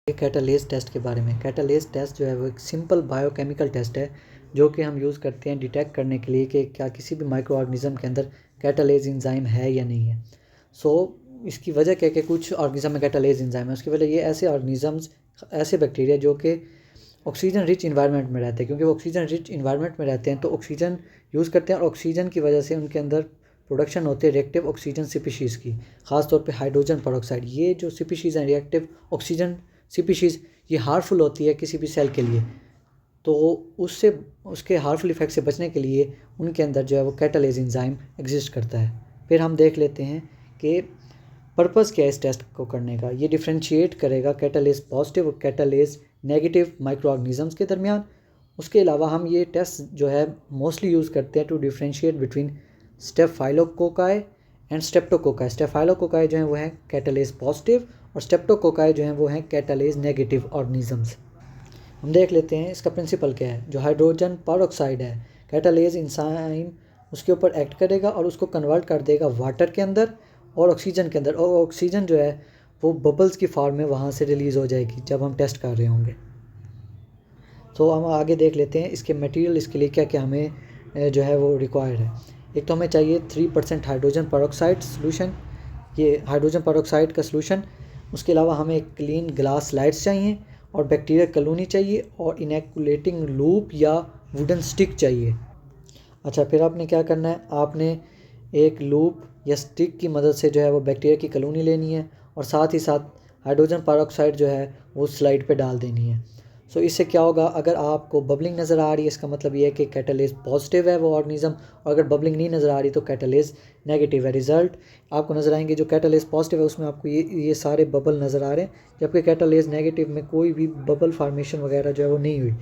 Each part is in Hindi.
कैटालेस टेस्ट के बारे में। कैटालेस टेस्ट जो है वो एक सिंपल बायोकेमिकल टेस्ट है जो कि हम यूज़ करते हैं डिटेक्ट करने के लिए कि क्या किसी भी माइक्रो ऑर्गेनिज़म के अंदर कैटालेस एंजाइम है या नहीं है। इसकी वजह क्या है कि कुछ ऑर्गेनिज़म में कैटालेस एंजाइम है, उसकी वजह ये ऐसे ऑर्गेनिज़म्स, ऐसे बैक्टीरिया जो कि ऑक्सीजन रिच इन्वायरमेंट में रहते हैं, क्योंकि वो ऑक्सीजन रिच इन्वायरमेंट में रहते हैं तो ऑक्सीजन यूज़ करते हैं और ऑक्सीजन की वजह से उनके अंदर प्रोडक्शन होती है रिएक्टिव ऑक्सीजन स्पीशीज़ की, ख़ासतौर पे हाइड्रोजन पेरोक्साइड। ये जो स्पीशीज़ हैं रिएक्टिव ऑक्सीजन स्पीशीज़, ये हार्मफुल होती है किसी भी सेल के लिए। तो उससे उसके हार्मफुल इफेक्ट से बचने के लिए उनके अंदर जो है वो कैटालेस एंजाइम एग्जिस्ट करता है। फिर हम देख लेते हैं कि पर्पज़ क्या है इस टेस्ट को करने का। ये डिफ्रेंशिएट करेगा कैटालेस पॉजिटिव और कैटालेस नेगेटिव माइक्रो ऑर्गेनिज़म्स के दरमियान। उसके अलावा हम ये टेस्ट जो है मोस्टली यूज़ करते हैं to differentiate between staphylococci and streptococci. Staphylococci जो है वो है कैटालेस पॉजिटिव और स्ट्रेप्टोकोकाई जो है वो हैं कैटालेस नेगेटिव ऑर्गेनिज़म्स। हम देख लेते हैं इसका प्रिंसिपल क्या है। जो हाइड्रोजन पेरोक्साइड है, कैटालेस एंजाइम उसके ऊपर एक्ट करेगा और उसको कन्वर्ट कर देगा वाटर के अंदर और ऑक्सीजन के अंदर, और ऑक्सीजन जो है वो बबल्स की फॉर्म में वहाँ से रिलीज़ हो जाएगी जब हम टेस्ट कर रहे होंगे। तो हम आगे देख लेते हैं इसके मटेरियल, इसके लिए क्या क्या हमें जो है वो रिक्वायर्ड है। एक तो हमें चाहिए 3% हाइड्रोजन पेरोक्साइड सोल्यूशन, ये हाइड्रोजन पेरोक्साइड का सोल्यूशन। उसके अलावा हमें एक क्लीन ग्लास स्लाइड्स चाहिए और बैक्टीरिया कॉलोनी चाहिए और इनैकुलेटिंग लूप या वुडन स्टिक चाहिए। अच्छा, फिर आपने क्या करना है, आपने एक लूप या स्टिक की मदद से जो है वो बैक्टीरिया की कॉलोनी लेनी है और साथ ही साथ हाइड्रोजन पेरोक्साइड जो है वो स्लाइड पे डाल देनी है। इससे क्या होगा, अगर आपको बबलिंग नज़र आ रही है इसका मतलब ये है कि कैटालेस पॉजिटिव है वो ऑर्गेनिज़म, और अगर बबलिंग नहीं नज़र आ रही तो कैटालेस नेगेटिव है। रिजल्ट आपको नज़र आएंगे, जो कैटालेस पॉजिटिव है उसमें आपको ये सारे बबल नज़र आ रहे हैं, जबकि कैटालेस नेगेटिव में कोई भी बबल फार्मेशन वगैरह जो है वो नहीं हुई।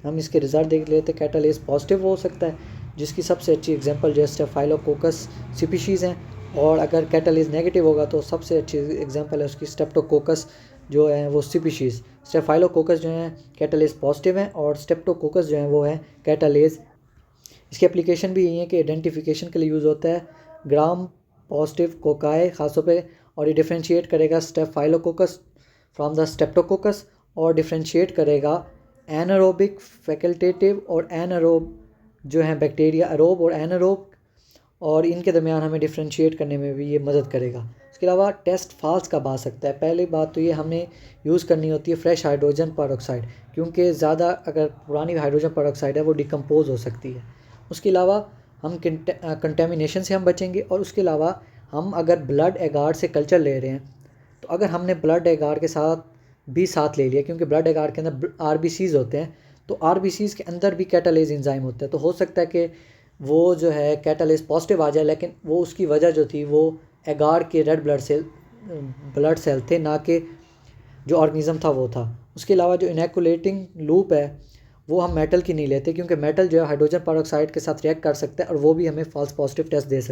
हम इसके रिज़ल्ट देख लेते हैं। कैटालेस पॉजिटिव हो सकता है जिसकी सबसे अच्छी एग्जांपल जो स्टेफाइलोकोकस स्पीशीज़ हैं, और अगर कैटालेस नेगेटिव होगा तो सबसे अच्छी एग्जांपल है उसकी स्ट्रेप्टोकोकस जो है वो स्पीशीज़। स्टेफाइलोकोकस जो है कैटालेस पॉजिटिव हैं और स्ट्रेप्टोकोकस जो है वो है कैटालेस। इसकी एप्लीकेशन भी यही है कि आइडेंटिफिकेशन के लिए यूज़ होता है ग्राम पॉजिटिव कोकाई ख़ासतौर पे, और ये डिफ्रेंशिएट करेगा स्टेफाइलोकोकस फ्रॉम द स्ट्रेप्टोकोकस और डिफ्रेंशिएट करेगा एनारोबिक फैकल्टेटिव और एनारोब जो है बैक्टीरिया, एरोब और एनारोब, और इनके दरमियान हमें डिफ्रेंशिएट करने में भी ये मदद करेगा। इसके अलावा टेस्ट फॉल्स कब आ सकता है। पहली बात तो ये हमें यूज़ करनी होती है फ्रेश हाइड्रोजन पेरोक्साइड, क्योंकि ज़्यादा अगर पुरानी हाइड्रोजन पेरोक्साइड है वो डिकम्पोज हो सकती है। उसके अलावा हम कंटेमिनेशन से हम बचेंगे, और उसके अलावा हम अगर ब्लड एगार से कल्चर ले रहे हैं तो अगर हमने ब्लड एगार के साथ भी साथ ले लिया, क्योंकि ब्लड एगार के अंदर RBCs होते हैं, तो RBCs के अंदर भी कैटालेस एंजाइम होता है, तो हो सकता है कि वो जो है कैटालेस पॉजिटिव आ जाए, लेकिन वो उसकी वजह जो थी वो एगार के रेड ब्लड सेल थे, ना कि जो ऑर्गेनिज़म था वो था। उसके अलावा जो इनैकुलेटिंग लूप है वो हम मेटल की नहीं लेते, क्योंकि मेटल जो है हाइड्रोजन पेरोक्साइड के साथ रिएक्ट कर सकता है और वो भी हमें फॉल्स पॉजिटिव टेस्ट दे सकता है।